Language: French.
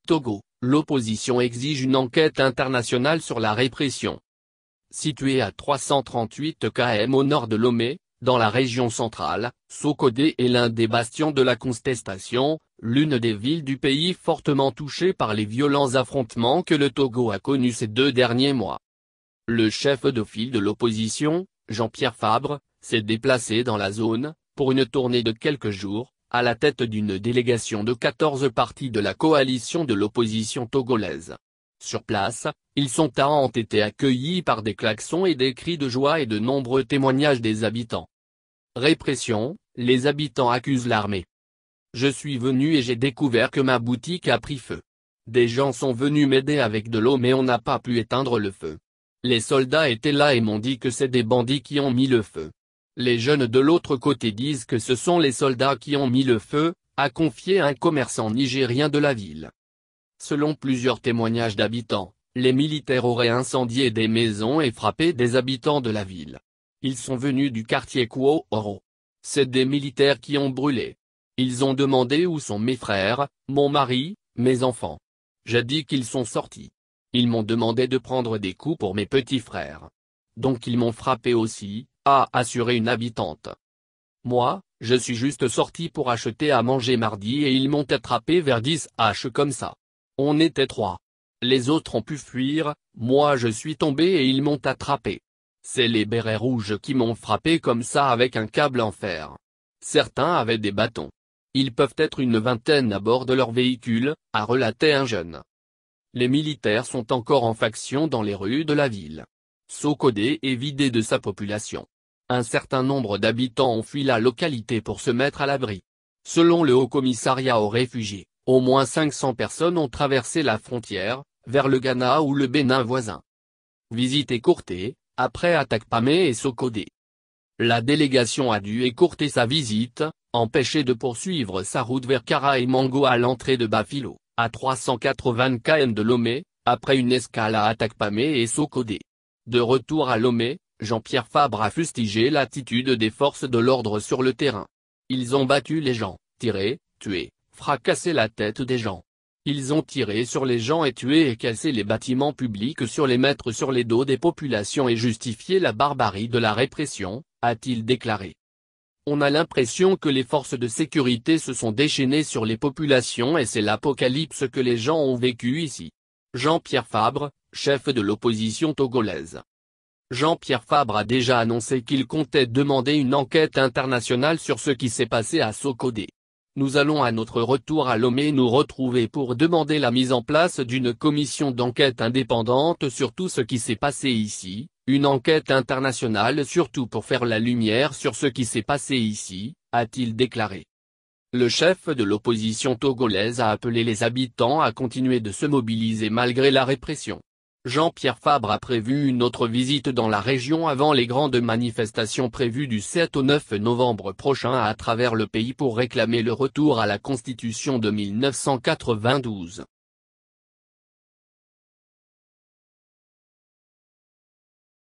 Togo, l'opposition exige une enquête internationale sur la répression. Situé à 338 km au nord de Lomé, dans la région centrale, Sokodé est l'un des bastions de la contestation, l'une des villes du pays fortement touchée par les violents affrontements que le Togo a connus ces 2 derniers mois. Le chef de file de l'opposition, Jean-Pierre Fabre, s'est déplacé dans la zone, pour une tournée de quelques jours, à la tête d'une délégation de 14 partis de la coalition de l'opposition togolaise. Sur place, ont été accueillis par des klaxons et des cris de joie et de nombreux témoignages des habitants. Répression, les habitants accusent l'armée. Je suis venu et j'ai découvert que ma boutique a pris feu. Des gens sont venus m'aider avec de l'eau mais on n'a pas pu éteindre le feu. Les soldats étaient là et m'ont dit que c'est des bandits qui ont mis le feu. Les jeunes de l'autre côté disent que ce sont les soldats qui ont mis le feu, a confié un commerçant nigérien de la ville. Selon plusieurs témoignages d'habitants, les militaires auraient incendié des maisons et frappé des habitants de la ville. Ils sont venus du quartier Kwo-Oro. C'est des militaires qui ont brûlé. Ils ont demandé où sont mes frères, mon mari, mes enfants. J'ai dit qu'ils sont sortis. Ils m'ont demandé de prendre des coups pour mes petits frères. Donc ils m'ont frappé aussi, a assuré une habitante. Moi, je suis juste sorti pour acheter à manger mardi et ils m'ont attrapé vers 10 h comme ça. On était 3. Les autres ont pu fuir, moi je suis tombé et ils m'ont attrapé. C'est les bérets rouges qui m'ont frappé comme ça avec un câble en fer. Certains avaient des bâtons. Ils peuvent être une vingtaine à bord de leur véhicule, a relaté un jeune. Les militaires sont encore en faction dans les rues de la ville. Sokodé est vidé de sa population. Un certain nombre d'habitants ont fui la localité pour se mettre à l'abri. Selon le Haut-Commissariat aux réfugiés, au moins 500 personnes ont traversé la frontière, vers le Ghana ou le Bénin voisin. Visite écourtée, après Atakpamé et Sokodé. La délégation a dû écourter sa visite, empêchée de poursuivre sa route vers Kara et Mango à l'entrée de Bafilo, à 380 km de Lomé, après une escale à Atakpamé et Sokodé. De retour à Lomé, Jean-Pierre Fabre a fustigé l'attitude des forces de l'ordre sur le terrain. Ils ont battu les gens, tiré, tué, fracassé la tête des gens. Ils ont tiré sur les gens et tué et cassé les bâtiments publics sur les mettre sur les dos des populations et justifié la barbarie de la répression, a-t-il déclaré. On a l'impression que les forces de sécurité se sont déchaînées sur les populations et c'est l'apocalypse que les gens ont vécu ici. Jean-Pierre Fabre, chef de l'opposition togolaise. Jean-Pierre Fabre a déjà annoncé qu'il comptait demander une enquête internationale sur ce qui s'est passé à Sokodé. Nous allons à notre retour à Lomé nous retrouver pour demander la mise en place d'une commission d'enquête indépendante sur tout ce qui s'est passé ici, une enquête internationale surtout pour faire la lumière sur ce qui s'est passé ici, a-t-il déclaré. Le chef de l'opposition togolaise a appelé les habitants à continuer de se mobiliser malgré la répression. Jean-Pierre Fabre a prévu une autre visite dans la région avant les grandes manifestations prévues du 7 au 9 novembre prochain à travers le pays pour réclamer le retour à la Constitution de 1992.